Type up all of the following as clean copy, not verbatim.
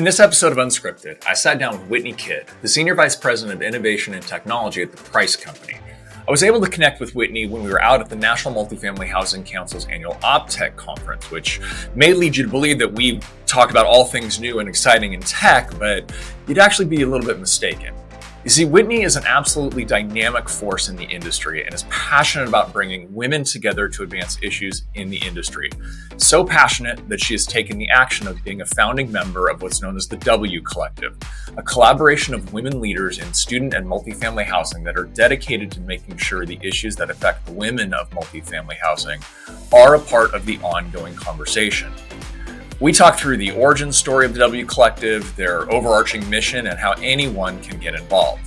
In this episode of Unscripted, I sat down with Whitney Kidd, the Senior Vice President of Innovation and Technology at the Preiss Company. I was able to connect with Whitney when we were out at the National Multifamily Housing Council's annual OPTECH conference, which may lead you to believe that we talk about all things new and exciting in tech, but you'd actually be a little bit mistaken. You see, Whitney is an absolutely dynamic force in the industry and is passionate about bringing women together to advance issues in the industry. So passionate that she has taken the action of being a founding member of what's known as the W Collective, a collaboration of women leaders in student and multifamily housing that are dedicated to making sure the issues that affect the women of multifamily housing are a part of the ongoing conversation. We talk through the origin story of the W Collective, their overarching mission, and how anyone can get involved.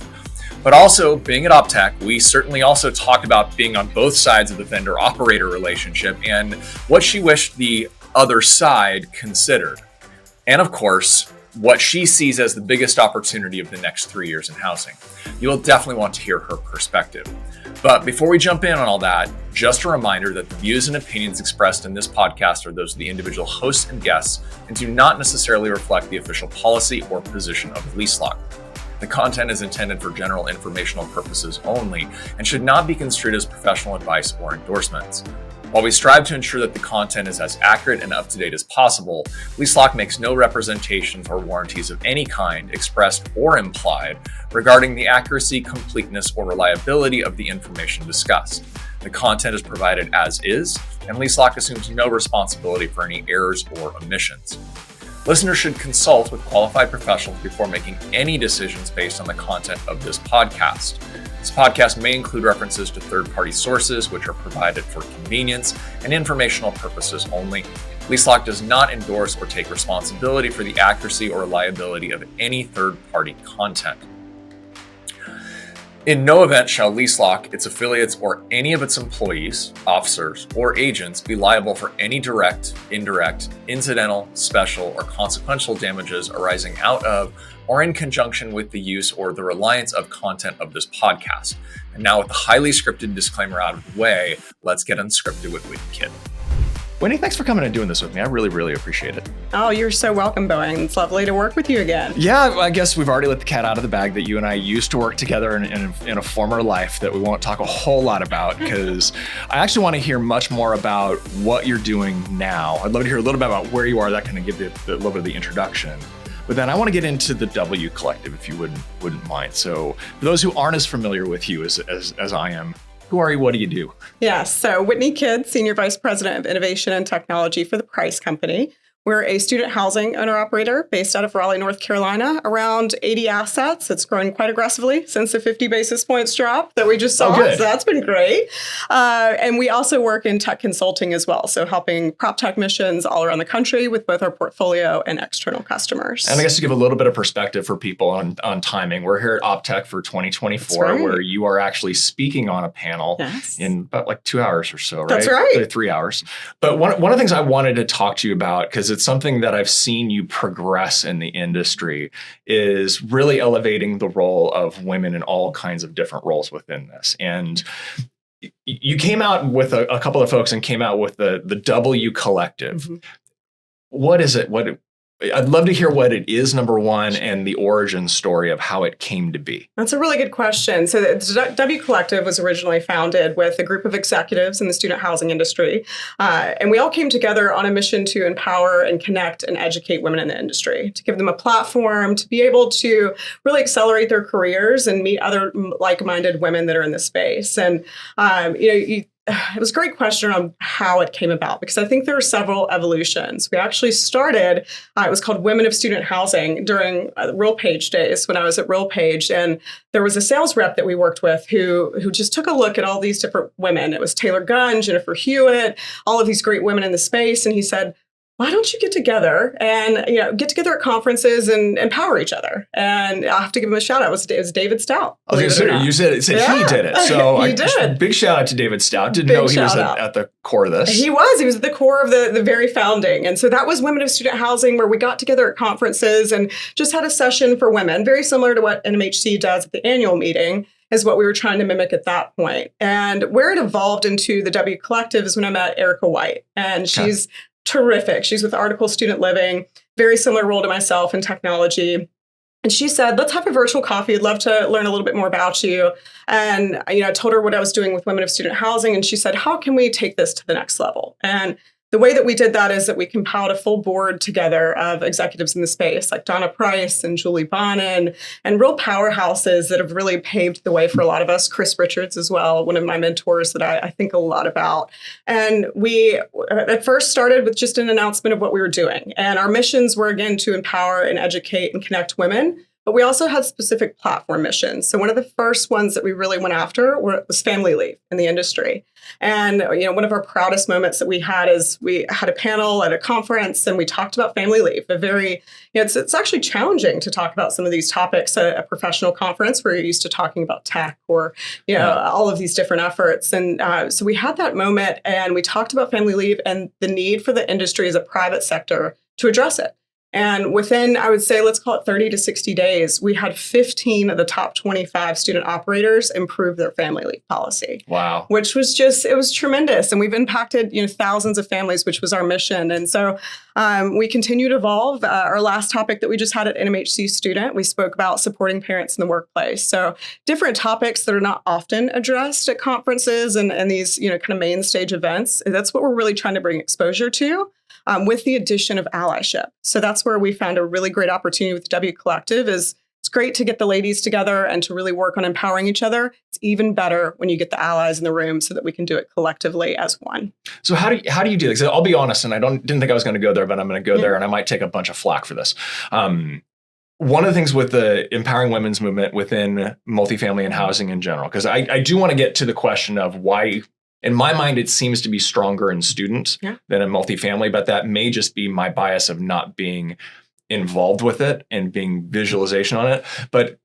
But also, being at OPTECH, we certainly also talked about being on both sides of the vendor-operator relationship and what she wished the other side considered. And of course, what she sees as the biggest opportunity of the next 3 years in housing. You'll definitely want to hear her perspective. But before we jump in on all that, just a reminder that the views and opinions expressed in this podcast are those of the individual hosts and guests and do not necessarily reflect the official policy or position of LeaseLock. The content is intended for general informational purposes only and should not be construed as professional advice or endorsements. While we strive to ensure that the content is as accurate and up-to-date as possible, LeaseLock makes no representations or warranties of any kind, expressed or implied, regarding the accuracy, completeness, or reliability of the information discussed. The content is provided as is, and LeaseLock assumes no responsibility for any errors or omissions. Listeners should consult with qualified professionals before making any decisions based on the content of this podcast. This podcast may include references to third-party sources, which are provided for convenience and informational purposes only. LeaseLock does not endorse or take responsibility for the accuracy or reliability of any third-party content. In no event shall LeaseLock, its affiliates, or any of its employees, officers, or agents be liable for any direct, indirect, incidental, special, or consequential damages arising out of or in conjunction with the use or the reliance of content of this podcast. And now with the highly scripted disclaimer out of the way, let's get unscripted with Whitney Kidd. Whitney, thanks for coming and doing this with me. I really appreciate it. Oh, you're so welcome, Bowen. It's lovely to work with you again. Yeah, I guess we've already let the cat out of the bag that you and I used to work together in a former life that we won't talk a whole lot about, because I actually want to hear much more about what you're doing now. I'd love to hear a little bit about where you are. That kind of give you a little bit of the introduction. But then I want to get into the W Collective, if you wouldn't mind. So for those who aren't as familiar with you as I am, who are you? What do you do? Yes. So Whitney Kidd, Senior Vice President of Innovation and Technology for the Preiss Company. We're a student housing owner-operator based out of Raleigh, North Carolina, around 80 assets. It's grown quite aggressively since the 50 basis points drop that we just saw. Oh, good. So that's been great. And we also work in tech consulting as well. So helping prop tech missions all around the country with both our portfolio and external customers. And I guess to give a little bit of perspective for people on timing, we're here at OPTECH for 2024, right, where you are actually speaking on a panel in about like 2 hours or so, right? That's right. 3 hours. But one of the things I wanted to talk to you about, because it's something that I've seen you progress in the industry, is really elevating the role of women in all kinds of different roles within this. And you came out with a couple of folks and came out with the W Collective. Mm-hmm. What is it? I'd love to hear what it is, number one, and the origin story of how it came to be. That's a really good question. So the W Collective was originally founded with a group of executives in the student housing industry. And we all came together on a mission to empower and connect and educate women in the industry, to give them a platform, to be able to really accelerate their careers and meet other like-minded women that are in the space. And, it was a great question on how it came about, because I think there are several evolutions. We actually started, it was called Women of Student Housing during RealPage days when I was at RealPage. And there was a sales rep that we worked with who just took a look at all these different women. It was Taylor Gunn, Jennifer Hewitt, all of these great women in the space. And he said, why don't you get together and get together at conferences and empower each other? And I have to give him a shout out. It was David Stout. I was going to say, you said he did it. So he did. Big shout out to David Stout. Didn't know he was at the core of this. He was at the core of the very founding. And so that was Women of Student Housing, where we got together at conferences and just had a session for women, very similar to what NMHC does at the annual meeting, is what we were trying to mimic at that point. And where it evolved into the W Collective is when I met Erica White. And she's terrific. She's with Article Student Living. very similar role to myself in technology. And she said, let's have a virtual coffee. I'd love to learn a little bit more about you. And, I told her what I was doing with women of student housing. And she said, how can we take this to the next level? And the way that we did that is that we compiled a full board together of executives in the space, like Donna Preiss and Julie Bonin, and real powerhouses that have really paved the way for a lot of us. Chris Richards as well, one of my mentors that I think a lot about. And we at first started with just an announcement of what we were doing. And our missions were, again, to empower and educate and connect women. But we also had specific platform missions. So one of the first ones that we really went after was family leave in the industry. And one of our proudest moments that we had is we had a panel at a conference and we talked about family leave. It's actually challenging to talk about some of these topics at a professional conference where you're used to talking about tech or all of these different efforts. And so we had that moment and we talked about family leave and the need for the industry as a private sector to address it. And within, I would say, let's call it 30 to 60 days, we had 15 of the top 25 student operators improve their family leave policy. Wow. Which was it was tremendous. And we've impacted, thousands of families, which was our mission. And so we continue to evolve. Our last topic that we just had at NMHC Student, we spoke about supporting parents in the workplace. So different topics that are not often addressed at conferences and these, kind of main stage events. That's what we're really trying to bring exposure to. With the addition of allyship. So that's where we found a really great opportunity with the W Collective is it's great to get the ladies together and to really work on empowering each other. It's even better when you get the allies in the room so that we can do it collectively as one. So how do you do this? I'll be honest, and I didn't think I was going to go there, but I'm going to go there and I might take a bunch of flack for this. One of the things with the empowering women's movement within multifamily and housing in general, because I do want to get to the question of why. In my mind, it seems to be stronger in student than in multifamily, but that may just be my bias of not being involved with it and being visualization on it. But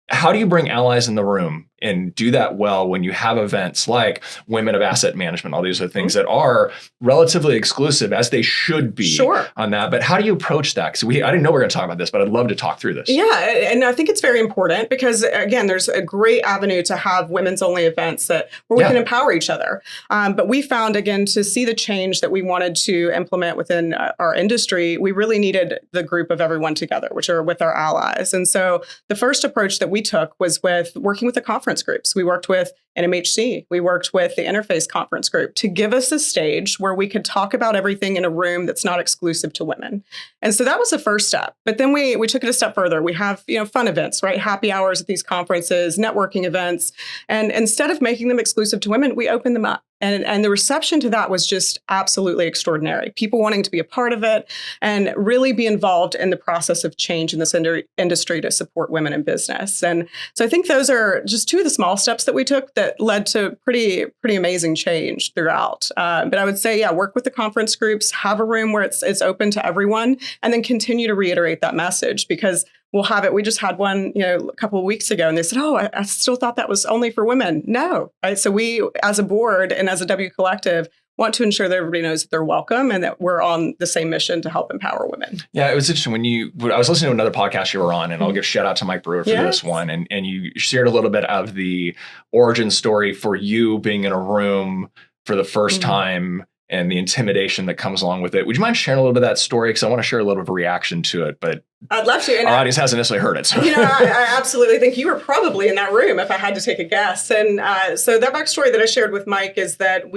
how do you bring allies in the room and do that well when you have events like Women of Asset Management, all these other things that are relatively exclusive as they should be on that. But how do you approach that? Because I didn't know we were going to talk about this, but I'd love to talk through this. Yeah, and I think it's very important because, again, there's a great avenue to have women's only events where we can empower each other. But we found, again, to see the change that we wanted to implement within our industry, we really needed the group of everyone together, which are with our allies. And so the first approach that we took was with working with the conference groups. We worked with NMHC. We worked with the Interface Conference Group to give us a stage where we could talk about everything in a room that's not exclusive to women. And so that was the first step. But then we took it a step further. We have, fun events, right? Happy hours at these conferences, networking events. And instead of making them exclusive to women, we opened them up. And the reception to that was just absolutely extraordinary. People wanting to be a part of it and really be involved in the process of change in this industry to support women in business. And so I think those are just two of the small steps that we took that led to pretty amazing change throughout. But I would say, work with the conference groups, have a room where it's open to everyone, and then continue to reiterate that message because we'll have it. We just had one, a couple of weeks ago, and they said, "Oh, I still thought that was only for women." No, right? So we, as a board and as a W Collective, want to ensure that everybody knows that they're welcome and that we're on the same mission to help empower women. Yeah, it was interesting I was listening to another podcast you were on, and I'll give shout out to Mike Brewer for this one, and you shared a little bit of the origin story for you being in a room for the first time and the intimidation that comes along with it. Would you mind sharing a little bit of that story? Because I want to share a little bit of a reaction to it, but I'd love to. And our audience hasn't necessarily heard it. So. I absolutely think you were probably in that room if I had to take a guess. And so that backstory that I shared with Mike is that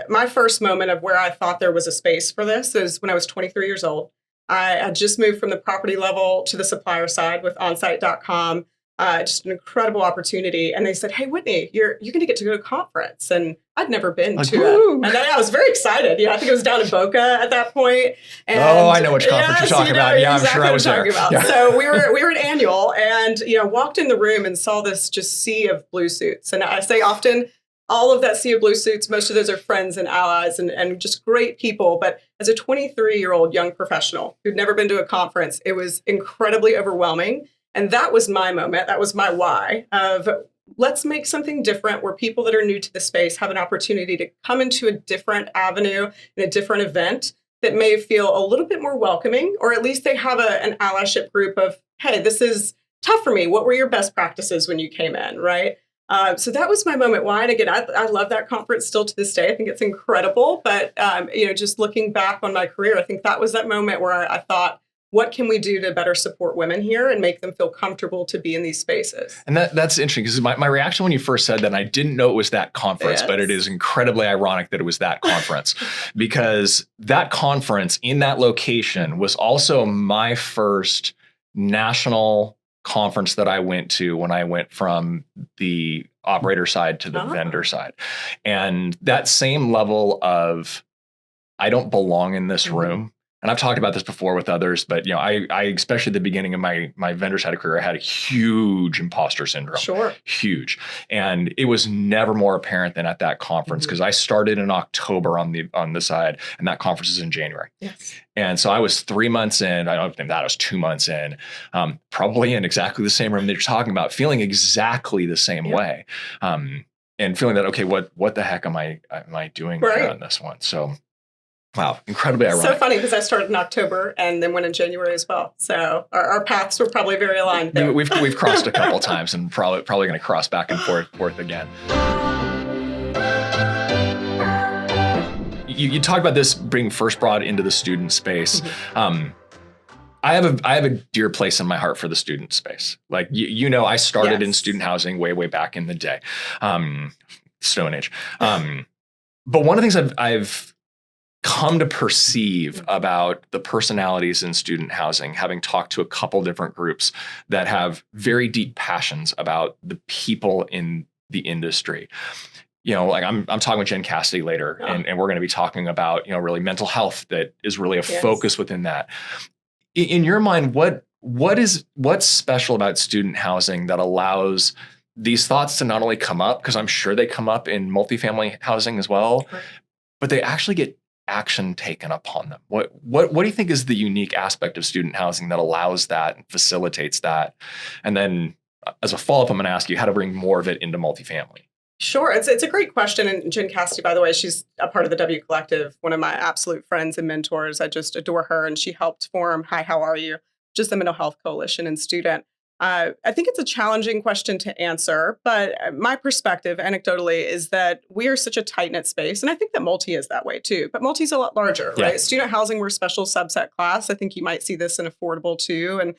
my first moment of where I thought there was a space for this is when I was 23 years old. I had just moved from the property level to the supplier side with onsite.com. Just an incredible opportunity. And they said, "Hey, Whitney, you're going to get to go to a conference." And I'd never been to it. And I was very excited. I think it was down in Boca at that point. And, I know which conference you're talking about. Yeah, exactly, I'm sure I was there. Yeah. So we were at annual and, walked in the room and saw this just sea of blue suits. And I say often, all of that sea of blue suits, most of those are friends and allies and just great people. But as a 23-year-old young professional who'd never been to a conference, it was incredibly overwhelming. And that was my moment. That was my why of let's make something different where people that are new to the space have an opportunity to come into a different avenue in a different event that may feel a little bit more welcoming, or at least they have an allyship group of, hey, this is tough for me. What were your best practices when you came in, right? So that was my moment. Why? And again, I love that conference still to this day. I think it's incredible. But, just looking back on my career, I think that was that moment where I thought, what can we do to better support women here and make them feel comfortable to be in these spaces? And that's interesting because my reaction when you first said that, and I didn't know it was that conference, but it is incredibly ironic that it was that conference because that conference in that location was also my first national conference that I went to when I went from the operator side to the vendor side. And that same level of, I don't belong in this room. And I've talked about this before with others, but I especially at the beginning of my vendor side career, I had a huge imposter syndrome. Sure. Huge. And it was never more apparent than at that conference because I started in October on the side, and that conference is in January. Yes. And so I was 3 months in, I don't think that I was 2 months in, probably in exactly the same room that you're talking about, feeling exactly the same way. And feeling that, okay, what the heck am I doing on this one? So wow, incredibly ironic. So funny because I started in October and then went in January as well. So our paths were probably very aligned there. We've crossed a couple times and probably going to cross back and forth again. You talked about this being first brought into the student space. I have a dear place in my heart for the student space. Like I started in student housing way back in the day, Stone Age. But one of the things I've come to perceive about the personalities in student housing, having talked to a couple different groups that have very deep passions about the people in the industry. Like I'm talking with Jen Cassidy later, and we're going to be talking about, really mental health that is really a focus within that. In your mind, what's special about student housing that allows these thoughts to not only come up, because I'm sure they come up in multifamily housing as well, but they actually get action taken upon them? What do you think is the unique aspect of student housing that allows that and facilitates that? And then as a follow-up, I'm going to ask you how to bring more of it into multifamily. Sure. It's a great question. And Jen Cassidy, by the way, she's a part of the W Collective, one of my absolute friends and mentors. I just adore her. And she helped form Hi, How Are You? Just the Mental Health Coalition and Student. I think it's a challenging question to answer, but my perspective anecdotally is that we are such a tight-knit space. And I think that multi is that way too, but multi is a lot larger, right? Student housing, we're a special subset class. I think you might see this in affordable too. And,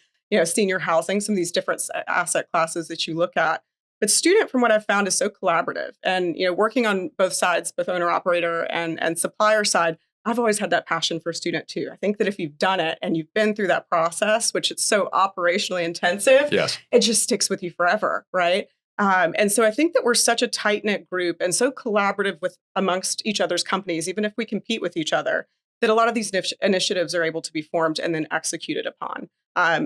senior housing, some of these different asset classes that you look at. But student, from what I've found, is so collaborative. And, working on both sides, both owner operator and supplier side, I've always had that passion for student too. I think that if you've done it and you've been through that process, which it's so operationally intensive, it just sticks with you forever, right? And so I think that we're such a tight-knit group and so collaborative amongst each other's companies, even if we compete with each other, that a lot of these initiatives are able to be formed and then executed upon.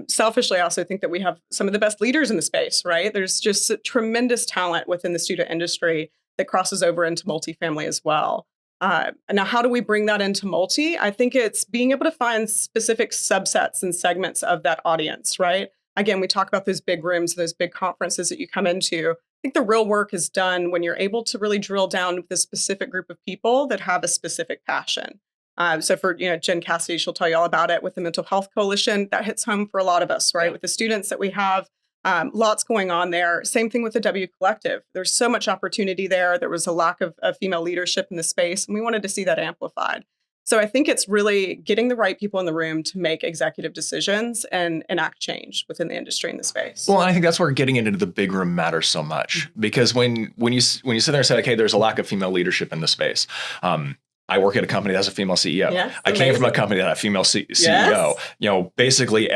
Selfishly, I also think that we have some of the best leaders in the space, right? There's just tremendous talent within the student industry that crosses over into multifamily as well. Now, how do we bring that into multi? I think it's being able to find specific subsets and segments of that audience, right? Again, we talk about those big rooms, those big conferences that you come into. I think the real work is done when you're able to really drill down with a specific group of people that have a specific passion. So for, Jen Cassidy, she'll tell you all about it with the Mental Health Coalition. That hits home for a lot of us, right? With the students that we have, lots going on there. Same thing with the W Collective. There's so much opportunity there. There was a lack of female leadership in the space, and we wanted to see that amplified. So I think it's really getting the right people in the room to make executive decisions and enact change within the industry in the space. Well, I think that's where getting into the big room matters so much, because when you sit there and say, okay, there's a lack of female leadership in the space. I work at a company that has a female CEO. Yes, I came from a company that had a female CEO. Basically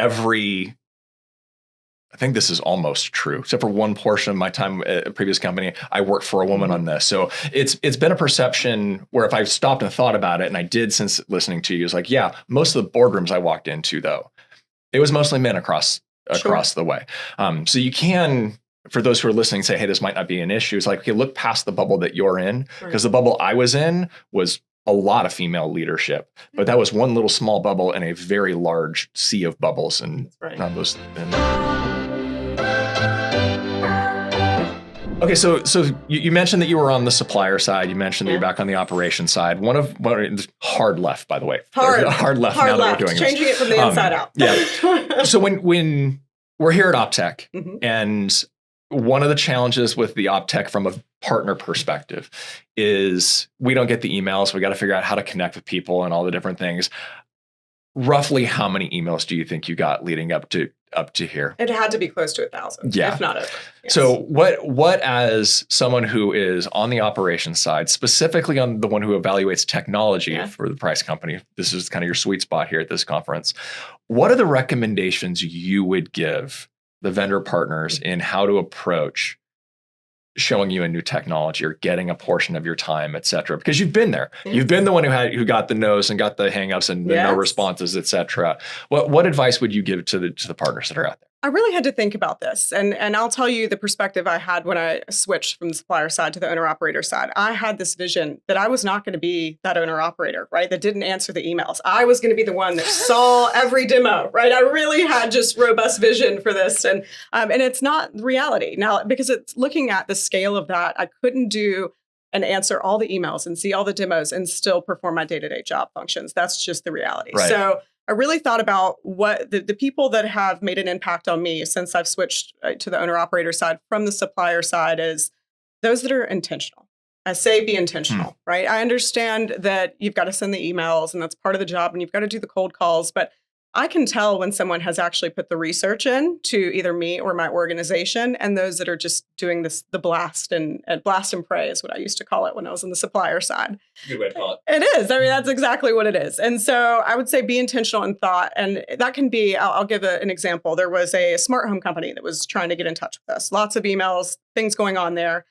I think this is almost true, except for one portion of my time at a previous company, I worked for a woman on this. So it's been a perception where if I've stopped and thought about it, and I did since listening to you, it's like, most of the boardrooms I walked into, though, it was mostly men across the way. So you can, for those who are listening, say, hey, this might not be an issue. It's like, okay, look past the bubble that you're in, because the bubble I was in was a lot of female leadership, but that was one little small bubble in a very large sea of bubbles, and not those. Okay, so you mentioned that you were on the supplier side. You mentioned that you're back on the operation side. Hard left, by the way. Hard left. Now that we're doing changing it from the inside out. So when we're here at OPTECH, and one of the challenges with the OPTECH from a partner perspective is we don't get the emails. We got to figure out how to connect with people and all the different things. roughly how many emails do you think you got leading up to here? It had to be close to 1,000, if not over. Yes. So what as someone who is on the operations side, specifically on the one who evaluates technology for the Preiss Company, this is kind of your sweet spot here at this conference. What are the recommendations you would give the vendor partners in how to approach showing you a new technology or getting a portion of your time, et cetera? Because you've been there. You've been the one who got the no's and got the hangups and the no responses, et cetera. What advice would you give to the partners that are out there? I really had to think about this. And I'll tell you the perspective I had when I switched from the supplier side to the owner-operator side. I had this vision that I was not going to be that owner-operator, right, that didn't answer the emails. I was going to be the one that saw every demo, right? I really had just robust vision for this. And it's not reality. Now, because it's looking at the scale of that, I couldn't do and answer all the emails and see all the demos and still perform my day-to-day job functions. That's just the reality. Right. So I really thought about what the people that have made an impact on me since I've switched to the owner-operator side from the supplier side is those that are intentional. I say be intentional, right? I understand that you've got to send the emails and that's part of the job and you've got to do the cold calls, but I can tell when someone has actually put the research in to either me or my organization, and those that are just doing this, the blast and pray is what I used to call it when I was on the supplier side. Good way to call it. It is. I mean, that's exactly what it is. And so I would say be intentional in thought. And that can be, I'll give an example. There was a smart home company that was trying to get in touch with us. Lots of emails, things going on there.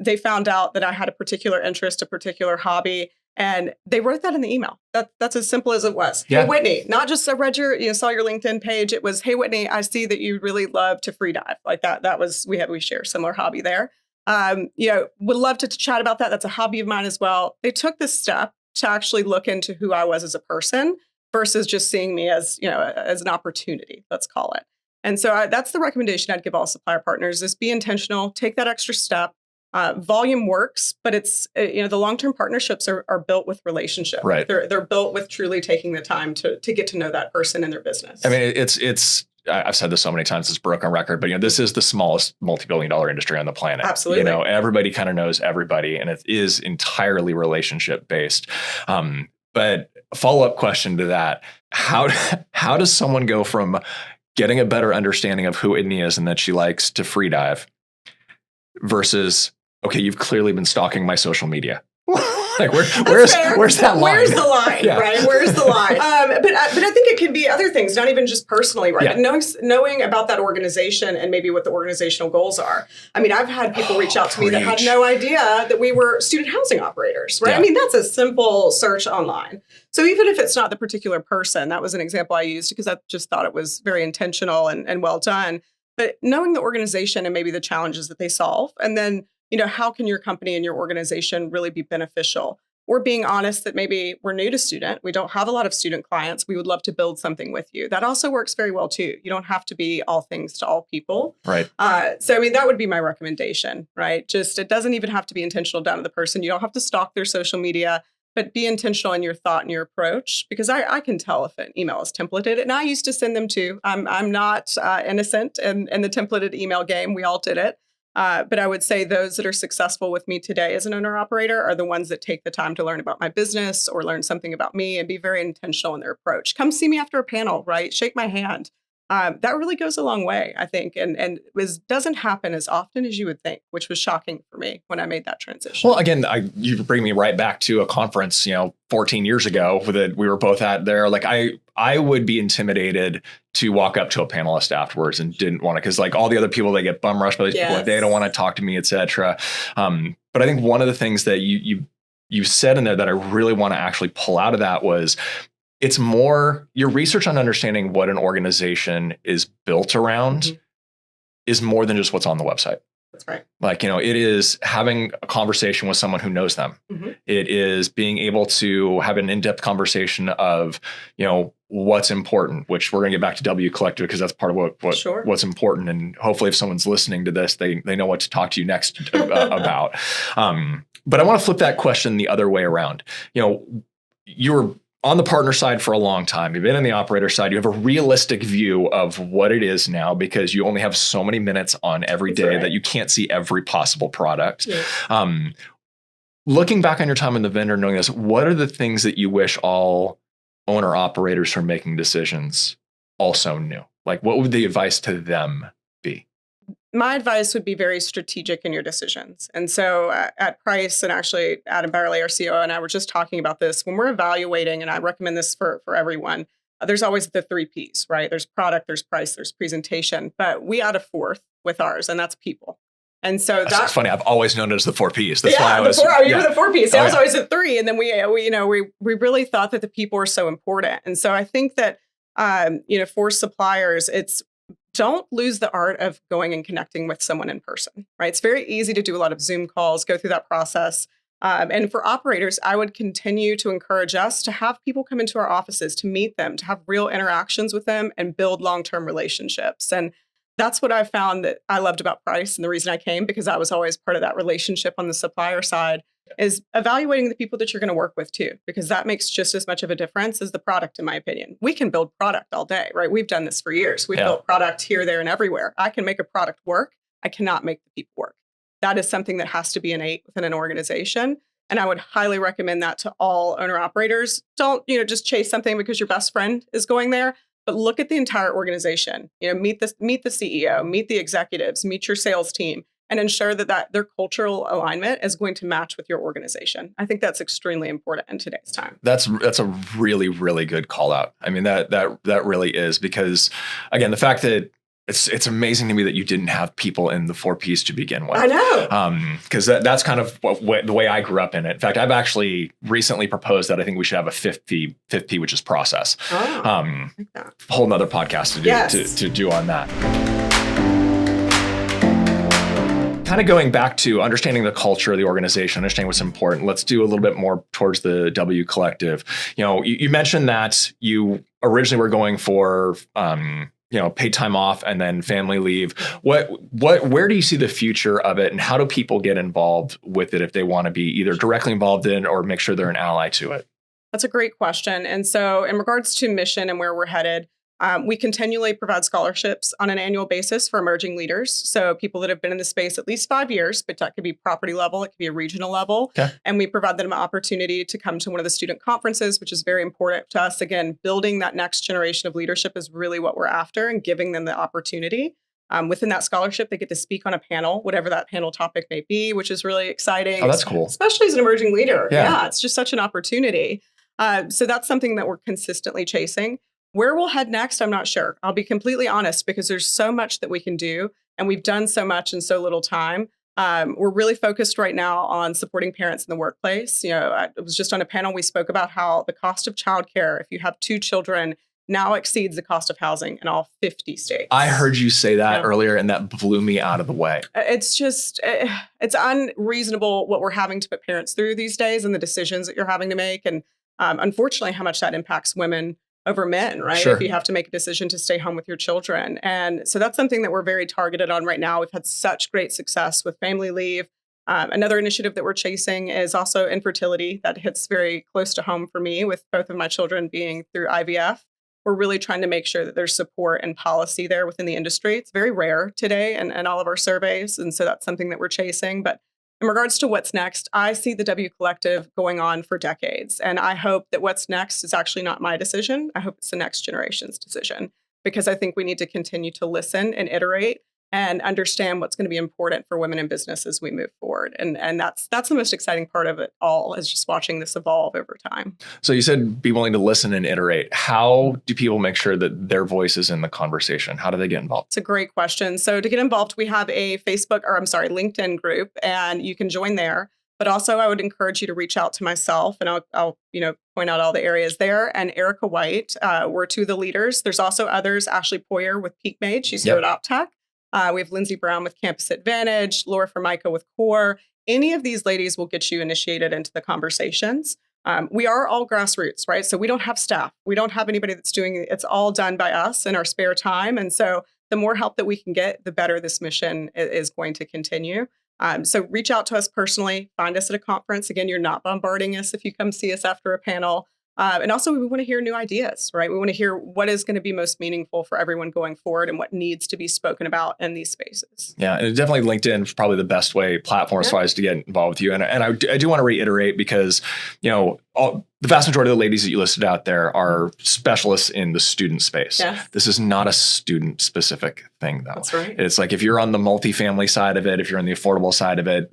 They found out that I had a particular interest, a particular hobby. And they wrote that in the email. That's as simple as it was. Yeah. Hey, Whitney, not just I read saw your LinkedIn page. It was, hey, Whitney, I see that you really love to free dive. Like that was, we share a similar hobby there. Would love to chat about that. That's a hobby of mine as well. They took this step to actually look into who I was as a person versus just seeing me as, as an opportunity, let's call it. And so that's the recommendation I'd give all supplier partners is be intentional, take that extra step. Volume works, but it's, the long-term partnerships are built with relationship. Right. They're built with truly taking the time to get to know that person and their business. I mean, it's I've said this so many times, it's broken record, but this is the smallest multi-billion-dollar industry on the planet. Absolutely. Everybody kind of knows everybody, and it is entirely relationship based. But a follow-up question to that, how does someone go from getting a better understanding of who Whitney is and that she likes to free dive versus, okay, you've clearly been stalking my social media? Like where's that line? Where's the line, right? Where's the line? But I think it can be other things, not even just personally, right? Yeah. But knowing about that organization and maybe what the organizational goals are. I mean, I've had people reach out to me that had no idea that we were student housing operators, right? Yeah. I mean, that's a simple search online. So even if it's not the particular person, that was an example I used because I just thought it was very intentional and well done. But knowing the organization and maybe the challenges that they solve, and then how can your company and your organization really be beneficial? Or being honest that maybe we're new to student. We don't have a lot of student clients. We would love to build something with you. That also works very well, too. You don't have to be all things to all people. Right. So, I mean, that would be my recommendation, right? Just it doesn't even have to be intentional down to the person. You don't have to stalk their social media, but be intentional in your thought and your approach, because I can tell if an email is templated. And I used to send them too. I'm not innocent in the templated email game. We all did it. But I would say those that are successful with me today as an owner-operator are the ones that take the time to learn about my business or learn something about me and be very intentional in their approach. Come see me after a panel, right? Shake my hand. That really goes a long way, I think, and doesn't happen as often as you would think, which was shocking for me when I made that transition. Well, again, you bring me right back to a conference, 14 years ago that we were both at there. Like I would be intimidated to walk up to a panelist afterwards and didn't want to, because like all the other people, they get bum rushed by these people, like, they don't want to talk to me, et cetera. But I think one of the things that you said in there that I really want to actually pull out of that was, it's more your research on understanding what an organization is built around is more than just what's on the website. That's right. Like, it is having a conversation with someone who knows them. It is being able to have an in-depth conversation of, what's important, which we're going to get back to W Collective because that's part of what's important. And hopefully if someone's listening to this, they know what to talk to you next about. But I want to flip that question the other way around. You're on the partner side for a long time. You've been on the operator side. You have a realistic view of what it is now because you only have so many minutes on every day that you can't see every possible product. Yeah. Looking back on your time in the vendor, knowing this, what are the things that you wish all owner operators who are making decisions also knew? Like, what would the advice to them be? My advice would be very strategic in your decisions. And so at Preiss, and actually Adam Barley, our COO, and I were just talking about this. When we're evaluating, and I recommend this for everyone, there's always the 3 Ps, right? There's product, there's price, there's presentation. But we add a 4th with ours, and that's people. And so that's funny. I've always known it as the 4 Ps. That's why I was. You were the 4 Ps. I was always at 3, and then we really thought that the people were so important. And so I think that for suppliers, don't lose the art of going and connecting with someone in person, right? It's very easy to do a lot of Zoom calls, go through that process. And for operators, I would continue to encourage us to have people come into our offices, to meet them, to have real interactions with them and build long-term relationships. And that's what I found that I loved about Preiss. And the reason I came, because I was always part of that relationship on the supplier side, is evaluating the people that you're going to work with too, because that makes just as much of a difference as the product, in my opinion. We can build product all day, right? We've done this for years. We've built product here, there, and everywhere. I can make a product work. I cannot make the people work. That is something that has to be innate within an organization. And I would highly recommend that to all owner operators. Don't, just chase something because your best friend is going there, but look at the entire organization. Meet the CEO, meet the executives, meet your sales team, and ensure that their cultural alignment is going to match with your organization. I think that's extremely important in today's time. That's a really, really good call out. I mean, that really is, because again, the fact that it's amazing to me that you didn't have people in the 4 Ps to begin with. I know. Because that's kind of the way I grew up in it. In fact, I've actually recently proposed that I think we should have a 5th P, which is process. I like that. Whole nother podcast to do on that. Kind of going back to understanding the culture of the organization, understanding what's important. Let's do a little bit more towards the W Collective. You mentioned that you originally were going for paid time off and then family leave. Where do you see the future of it, and how do people get involved with it if they want to be either directly involved in or make sure they're an ally to it? That's a great question. And so in regards to mission and where we're headed, we continually provide scholarships on an annual basis for emerging leaders. So people that have been in the space at least 5 years, but that could be property level, it could be a regional level. Okay. And we provide them an opportunity to come to one of the student conferences, which is very important to us. Again, building that next generation of leadership is really what we're after, and giving them the opportunity. Within that scholarship, they get to speak on a panel, whatever that panel topic may be, which is really exciting. Oh, that's cool. Especially as an emerging leader. Yeah, it's just such an opportunity. So that's something that we're consistently chasing. Where we'll head next, I'm not sure. I'll be completely honest, because there's so much that we can do, and we've done so much in so little time. We're really focused right now on supporting parents in the workplace. I was just on a panel. We spoke about how the cost of childcare, if you have 2 children, now exceeds the cost of housing in all 50 states. I heard you say that earlier, and that blew me out of the way. It's just, it's unreasonable what we're having to put parents through these days, and the decisions that you're having to make. And unfortunately, how much that impacts women over men, right? Sure. If you have to make a decision to stay home with your children. And so that's something that we're very targeted on right now. We've had such great success with family leave. Another initiative that we're chasing is also infertility. That hits very close to home for me, with both of my children being through IVF. We're really trying to make sure that there's support and policy there within the industry. It's very rare today in all of our surveys. And so that's something that we're chasing. But in regards to what's next, I see the W Collective going on for decades. And I hope that what's next is actually not my decision. I hope it's the next generation's decision, because I think we need to continue to listen and iterate and understand what's going to be important for women in business as we move forward. And that's the most exciting part of it all, is just watching this evolve over time. So you said be willing to listen and iterate. How do people make sure that their voice is in the conversation? How do they get involved? It's a great question. So to get involved, we have a LinkedIn group, and you can join there. But also, I would encourage you to reach out to myself, and I'll point out all the areas there. And Erica White, we're 2 of the leaders. There's also others. Ashley Poyer with Peak Made. She's here at OPTECH. We have Lindsay Brown with Campus Advantage, Laura Formica with Core. Any of these ladies will get you initiated into the conversations. We are all grassroots, right? So we don't have staff. We don't have anybody that's doing it. It's all done by us in our spare time. And so the more help that we can get, the better this mission is going to continue. So reach out to us personally. Find us at a conference. Again, you're not bombarding us if you come see us after a panel. And also, we want to hear new ideas, right? We want to hear what is going to be most meaningful for everyone going forward and what needs to be spoken about in these spaces. Yeah, and definitely LinkedIn is probably the best way platforms-wise to get involved with you. And I do want to reiterate because, the vast majority of the ladies that you listed out there are specialists in the student space. Yeah. This is not a student-specific thing, though. That's right. It's like if you're on the multifamily side of it, if you're on the affordable side of it,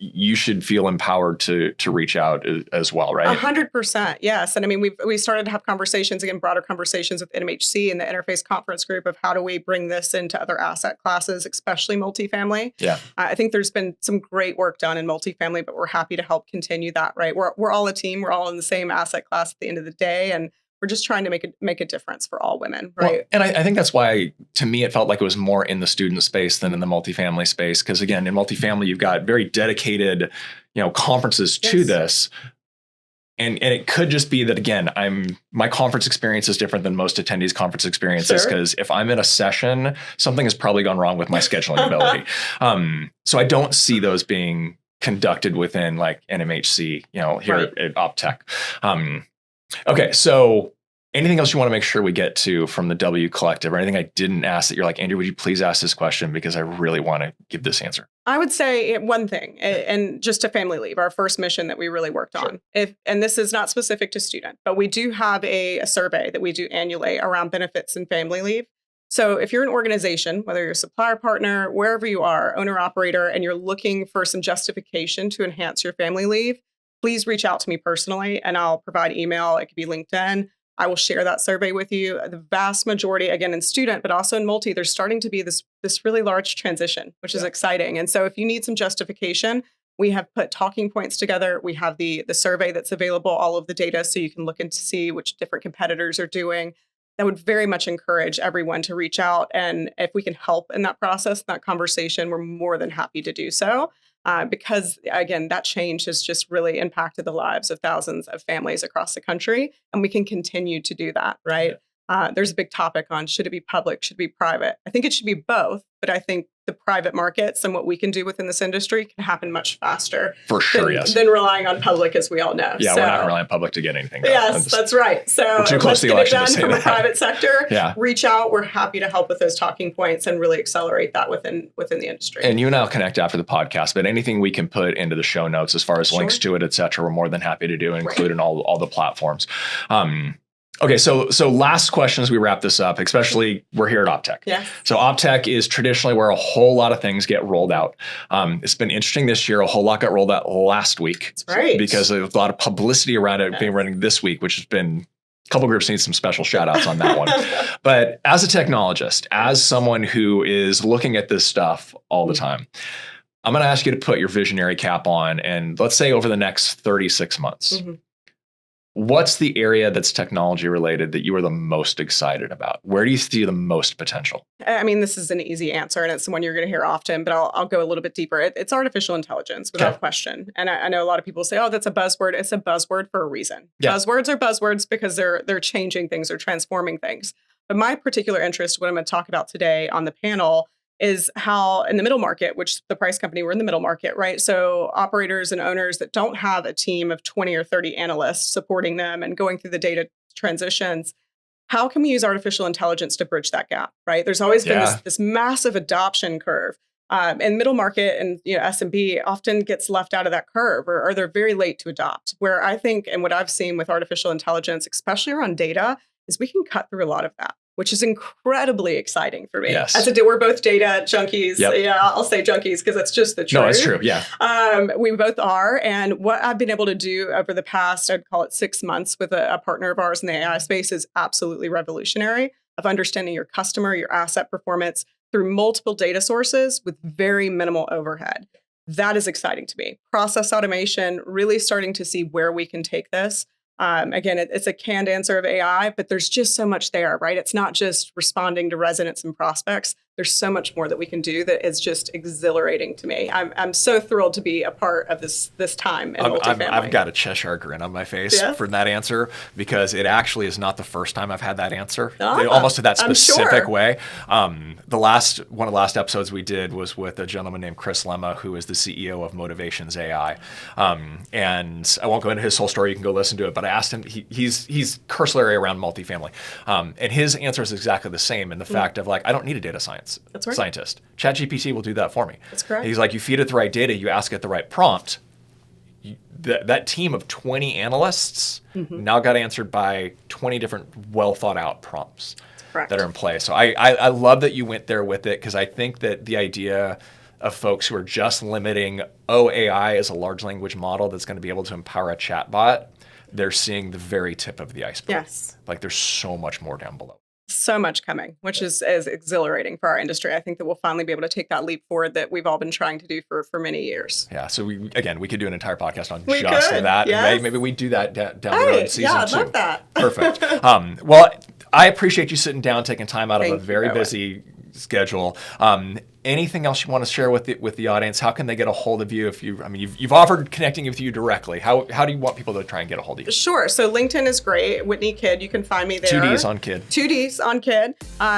you should feel empowered to reach out as well, right? 100%, yes. And I mean, we started to have conversations, again, broader conversations with NMHC and the Interface Conference Group of how do we bring this into other asset classes, especially multifamily. Yeah, I think there's been some great work done in multifamily, but we're happy to help continue that, right? We're all a team. We're all in the same asset class at the end of the day. And we're just trying to make a difference for all women, right? Well, and I think that's why, to me, it felt like it was more in the student space than in the multifamily space. Because again, in multifamily, you've got very dedicated, conferences to this. And it could just be that, again, my conference experience is different than most attendees' conference experiences, because if I'm in a session, something has probably gone wrong with my scheduling ability. So I don't see those being conducted within like NMHC, here at OPTECH. Okay, so anything else you want to make sure we get to from the W Collective, or anything I didn't ask that you're like, Andrew, would you please ask this question because I really want to give this answer? I would say one thing, and just to family leave, our first mission that we really worked on. And this is not specific to student, but we do have a survey that we do annually around benefits and family leave. So if you're an organization, whether you're a supplier partner, wherever you are, owner operator, and you're looking for some justification to enhance your family leave, please reach out to me personally and I'll provide email. It could be LinkedIn. I will share that survey with you. The vast majority, again, in student, but also in multi, there's starting to be this really large transition, which is exciting. And so if you need some justification, we have put talking points together. We have the survey that's available, all of the data, so you can look and see which different competitors are doing. That would very much encourage everyone to reach out. And if we can help in that process, that conversation, we're more than happy to do so. Because, again, that change has just really impacted the lives of thousands of families across the country. And we can continue to do that, right? There's a big topic on should it be public, should it be private? I think it should be both. But I think the private markets and what we can do within this industry can happen much faster. For sure, than relying on public, as we all know. Yeah, we're not relying on public to get anything done. Yes, that's right. So let's get it done from the private sector. Reach out. We're happy to help with those talking points and really accelerate that within the industry. And you and I will connect after the podcast, but anything we can put into the show notes as far as links to it, et cetera, we're more than happy to do and include in all the platforms. Okay, so last question as we wrap this up, especially we're here at OPTECH. Yeah. So OPTECH is traditionally where a whole lot of things get rolled out. It's been interesting this year. A whole lot got rolled out last week. That's right. Because there's a lot of publicity around it being running this week, which has been, a couple groups need some special shout outs on that one. But as a technologist, as someone who is looking at this stuff all the time, I'm going to ask you to put your visionary cap on, and let's say over the next 36 months. What's the area that's technology related that you are the most excited about? Where do you see the most potential? I mean, this is an easy answer, and it's the one you're going to hear often, but I'll go a little bit deeper. It's artificial intelligence, without question. And I know a lot of people say, oh, that's a buzzword. It's a buzzword for a reason. Buzzwords are buzzwords because they're changing things, they're transforming things. But my particular interest, what I'm going to talk about today on the panel, is how in the middle market, which the Preiss Company, we're in the middle market, right? So operators and owners that don't have a team of 20 or 30 analysts supporting them and going through the data transitions, how can we use artificial intelligence to bridge that gap, right? There's always been this massive adoption curve. And middle market and SMB often gets left out of that curve, or they're very late to adopt. Where I think, and what I've seen with artificial intelligence, especially around data, is we can cut through a lot of that, which is incredibly exciting for me. Yes. We're both data junkies. Yep. Yeah, I'll say junkies because that's just the truth. No, it's true. Yeah. We both are. And what I've been able to do over the past, I'd call it 6 months with a partner of ours in the AI space is absolutely revolutionary, of understanding your customer, your asset performance through multiple data sources with very minimal overhead. That is exciting to me. Process automation, really starting to see where we can take this. Again, it's a canned answer of AI, but there's just so much there, right? It's not just responding to residents and prospects. there's so much more that we can do that is just exhilarating to me. I'm so thrilled to be a part of this time in multifamily. I've got a Cheshire grin on my face for that answer, because it actually is not the first time I've had that answer. Almost to that specific way. One of the last episodes we did was with a gentleman named Chris Lemma, who is the CEO of Motivations AI. And I won't go into his whole story. You can go listen to it. But I asked him, he's cursorily around multifamily. And his answer is exactly the same in the fact of like, I don't need a data scientist. ChatGPT will do that for me. That's correct. He's like, you feed it the right data, you ask it the right prompt. That team of 20 analysts now got answered by 20 different well thought out prompts that are in play. So I love that you went there with it, because I think that the idea of folks who are just limiting, AI is a large language model that's going to be able to empower a chatbot, they're seeing the very tip of the iceberg. Yes. Like there's so much more down below. So much coming, which is exhilarating for our industry. I think that we'll finally be able to take that leap forward that we've all been trying to do for many years. Yeah. So we could do an entire podcast on that. Yes. Maybe we do that down the road in season 2. Yeah, I'd love that. Perfect. Well, I appreciate you sitting down, taking time out of a very busy schedule. Anything else you want to share with the audience? How can they get a hold of you? You've offered connecting with you directly. How do you want people to try and get a hold of you? Sure. So LinkedIn is great. Whitney Kidd, you can find me there. 2 Ds on Kidd. 2 Ds on Kidd.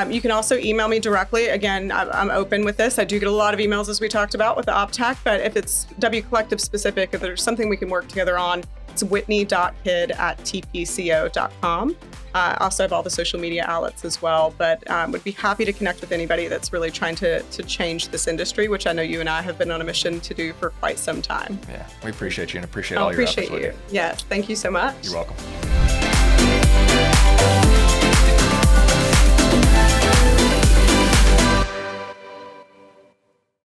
You can also email me directly. Again, I'm open with this. I do get a lot of emails, as we talked about with the OPTECH, but if it's W Collective specific, if there's something we can work together on, it's whitney.kidd@tpco.com. I also have all the social media outlets as well, but would be happy to connect with anybody that's really trying to change this industry, which I know you and I have been on a mission to do for quite some time. Yeah, we appreciate you and appreciate all your efforts. Yes, thank you so much. You're welcome.